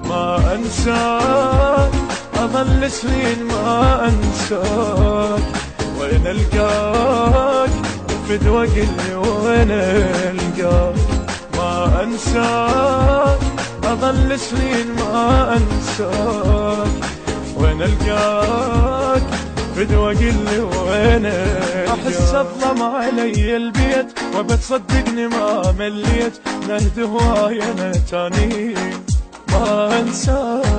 ما أنساك أظل سنين ما أنساك، وين ألقاك فدوى قلي وين ألقاك. ما أنساك أظل سنين ما أنساك، وين ألقاك فدوى قلي وين ألقاك. أحس الظلم علي البيت وبتصدقني ما مليت، نهد هواي أنا تاني ما أنساك.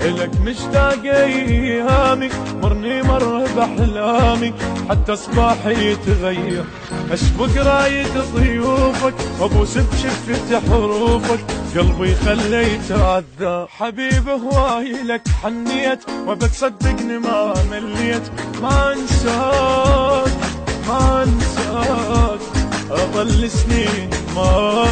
إلك مشتاق أيامي مرني مرة بأحلامي، حتى صباحي يتغير أشبق رايد ضيوفك وأبوس بشفة حروفك، قلبي خليت أعذى. حبيب هواي لك حنيت وبتصدقني ما مليت، ما أنساك ما أنساك أظل سنين ما